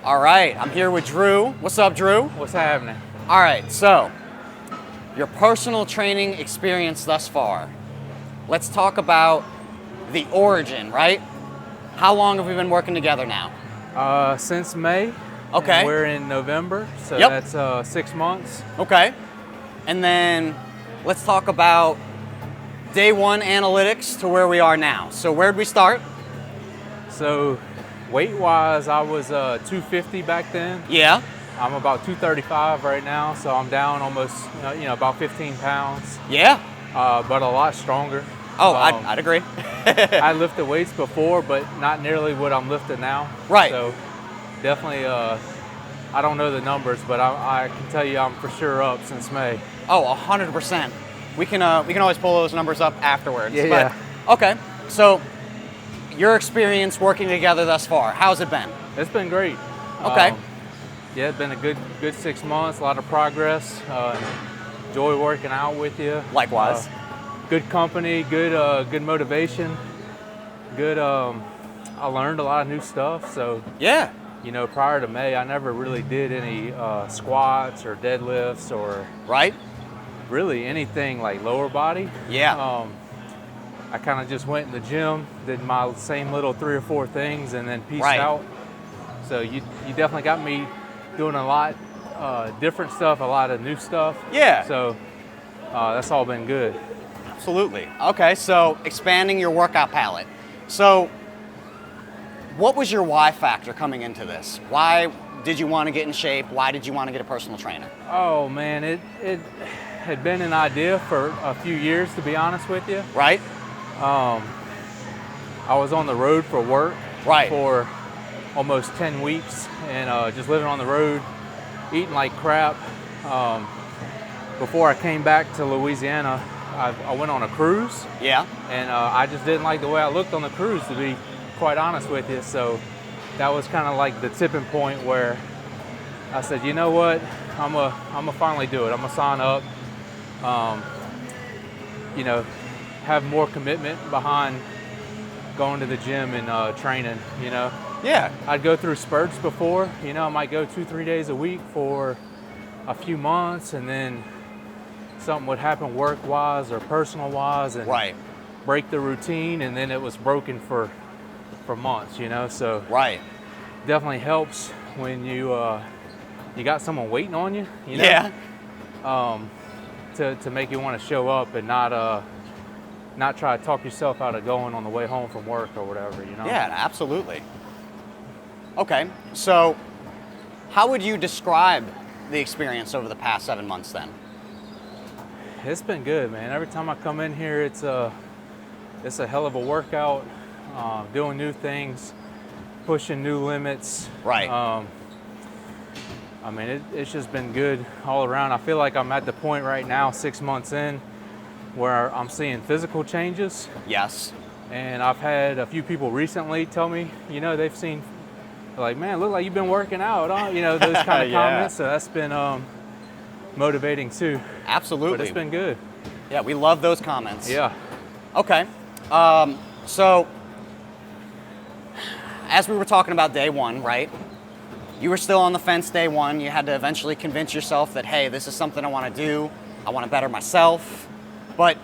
All right, I'm here with Drew. What's up, Drew? What's happening? All right, so your personal training experience thus far. Let's talk about the origin, right? How long have we been working together now? Since May. Okay. And we're in November, so Yep. that's 6 months. Okay. And then let's talk about day one analytics to where we are now. So where'd we start? So weight-wise, I was 250 back then. Yeah. I'm about 235 right now, so I'm down almost, about 15 pounds, Yeah. but a lot stronger. Oh, I'd agree. I lifted weights before, but not nearly what I'm lifting now. Right. So definitely, I don't know the numbers, but I can tell you I'm for sure up since May. Oh, 100%. We can always pull those numbers up afterwards. Yeah. But, okay. So your experience working together thus far, how's it been? It's been great. Okay. Yeah, it's been a good 6 months, a lot of progress. Enjoy working out with you. Likewise. Good company, good motivation. Good, I learned a lot of new stuff. So, Yeah. prior to May, I never really did any squats or deadlifts or Right? really anything like lower body. Yeah. I kind of just went in the gym, did my same little 3 or 4 things, and then peaced Right. out. So you definitely got me doing a lot different stuff, a lot of new stuff. Yeah. So that's all been good. Absolutely. Okay, so expanding your workout palette. So what was your why factor coming into this? Why did you want to get in shape? Why did you want to get a personal trainer? Oh man, it had been an idea for a few years, to be honest with you. Right? I was on the road for work Right. for almost 10 weeks and just living on the road, eating like crap. Before I came back to Louisiana, I went on a cruise, Yeah. and I just didn't like the way I looked on the cruise, to be quite honest with you. So that was kind of like the tipping point where I said, you know what, I'm gonna finally do it. I'm gonna sign up, have more commitment behind going to the gym and training. Yeah. I'd go through spurts before. I might go 2-3 days a week for a few months, and then something would happen work-wise or personal-wise and Right. break the routine, and then it was broken for months, So Right. definitely helps when you got someone waiting on you, Yeah. to make you want to show up and not try to talk yourself out of going on the way home from work or whatever, Yeah, absolutely. Okay, so how would you describe the experience over the past 7 months then? It's been good, man. Every time I come in here, it's a hell of a workout. Doing new things, pushing new limits. Right. It's just been good all around. I feel like I'm at the point right now, 6 months in, where I'm seeing physical changes. Yes. And I've had a few people recently tell me, they've seen, like, man, look like you've been working out, huh? Those kind of Yeah. comments. So that's been motivating too. Absolutely. But it's been good. Yeah, we love those comments. Yeah. Okay. So as we were talking about day one, right? You were still on the fence day one. You had to eventually convince yourself that, hey, this is something I want to do. I want to better myself. But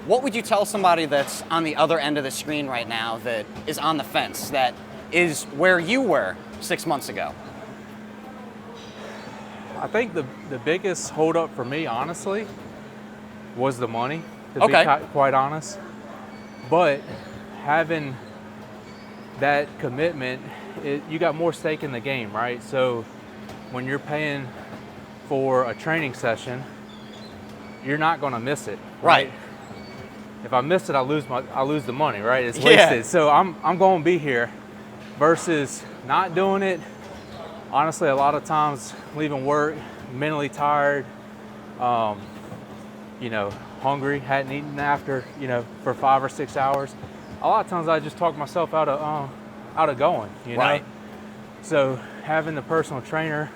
what would you tell somebody that's on the other end of the screen right now that is on the fence, that is where you were 6 months ago? I think the biggest holdup for me, honestly, was the money, to Okay. be quite honest. But having that commitment, you got more stake in the game, right? So when you're paying for a training session, you're not going to miss it, Right. If I miss it, I lose the money, right? It's Yeah. wasted. So I'm going to be here versus not doing it. Honestly, a lot of times leaving work mentally tired, hungry, hadn't eaten after, for 5 or 6 hours. A lot of times I just talk myself out of going, Right. So having the personal trainer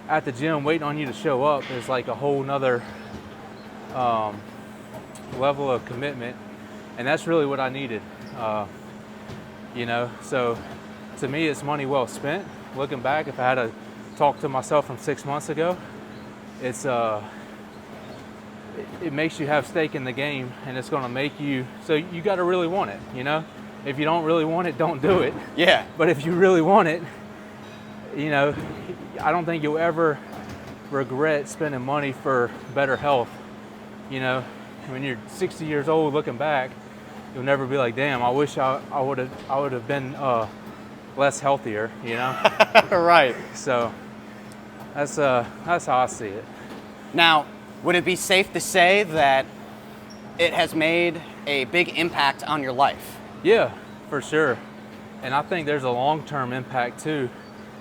at the gym waiting on you to show up is like a whole nother level of commitment, and that's really what I needed. So to me, it's money well spent looking back, if I had to talk to myself from 6 months ago, it's it makes you have stake in the game, and it's going to make you, so you got to really want it, you know? If you don't really want it, don't do it. Yeah. But if you really want it, you know, I don't think you'll ever regret spending money for better health. You know, when you're 60 years old looking back, you'll never be like, damn, I wish I would have been less healthier, you know? Right. So that's how I see it. Now, would it be safe to say that it has made a big impact on your life? Yeah, for sure. And I think there's a long-term impact too.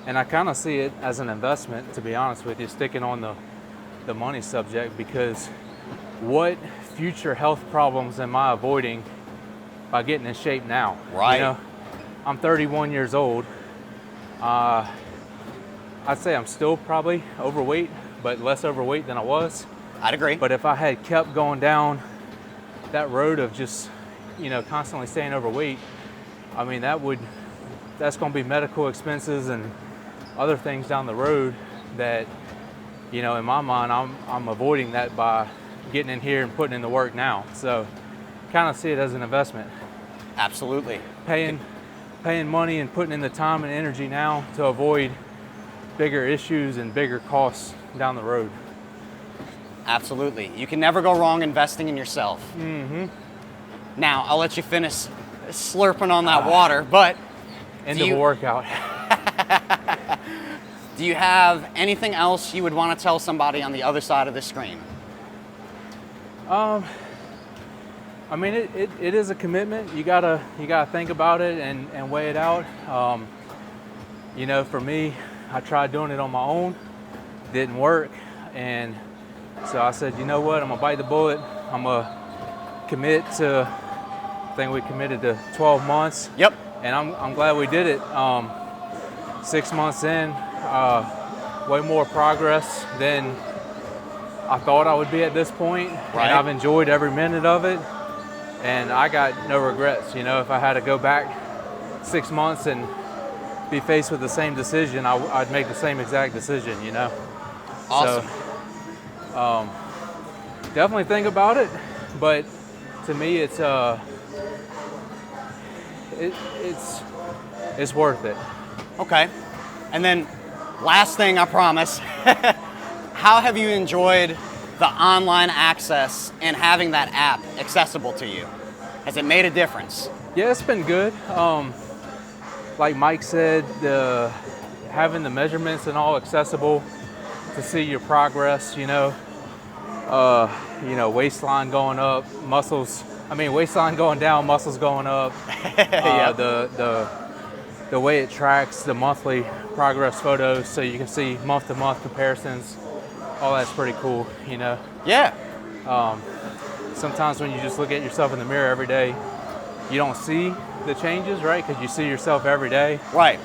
And I kind of see it as an investment, to be honest with you, sticking on the money subject, because what future health problems am I avoiding by getting in shape now? Right. You know, I'm 31 years old. I'd say I'm still probably overweight, but less overweight than I was. I'd agree. But if I had kept going down that road of just, you know, constantly staying overweight, I mean, that's going to be medical expenses and other things down the road that, you know, in my mind, I'm avoiding that by getting in here and putting in the work now. So kind of see it as an investment. Absolutely. Paying money and putting in the time and energy now to avoid bigger issues and bigger costs down the road. Absolutely. You can never go wrong investing in yourself. Mm-hmm. Now, I'll let you finish slurping on that water, but End of a workout. do you have anything else you would want to tell somebody on the other side of the screen? I mean, it is a commitment. You gotta think about it and weigh it out. You know, for me, I tried doing it on my own, didn't work, and so I said, you know what, I'm gonna bite the bullet. I'm gonna commit to, I think we committed to 12 months. Yep. And I'm glad we did it. 6 months in, way more progress than I thought I would be at this point. Right. And I've enjoyed every minute of it. And I got no regrets. You know, if I had to go back 6 months and be faced with the same decision, I'd make the same exact decision, you know? Awesome. So, definitely think about it. But to me, it's worth it. Okay. And then last thing, I promise. How have you enjoyed the online access and having that app accessible to you? Has it made a difference? Yeah, it's been good. Like Mike said, having the measurements and all accessible to see your progress, you know, waistline going up, waistline going down, muscles going up. Yeah. The way it tracks the monthly progress photos, so you can see month-to-month comparisons. All that's pretty cool, you know. Yeah. Sometimes when you just look at yourself in the mirror every day, you don't see the changes, right? Because you see yourself every day. Right.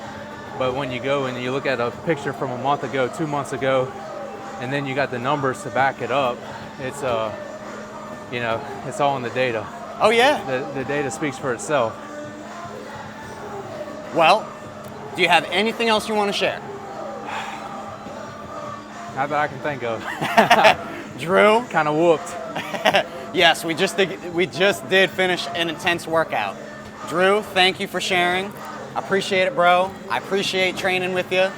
But when you go and you look at a picture from a month ago, 2 months ago, and then you got the numbers to back it up, it's it's all in the data. Oh, yeah. The data speaks for itself. Well, do you have anything else you want to share? Not that I can think of. Drew? Kind of whooped. Yes, we just did finish an intense workout. Drew, thank you for sharing. I appreciate it, bro. I appreciate training with you.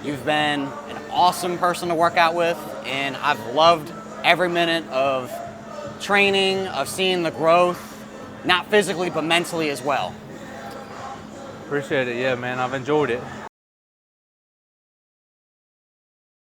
You've been an awesome person to work out with, and I've loved every minute of training, of seeing the growth, not physically, but mentally as well. Appreciate it, yeah, man. I've enjoyed it.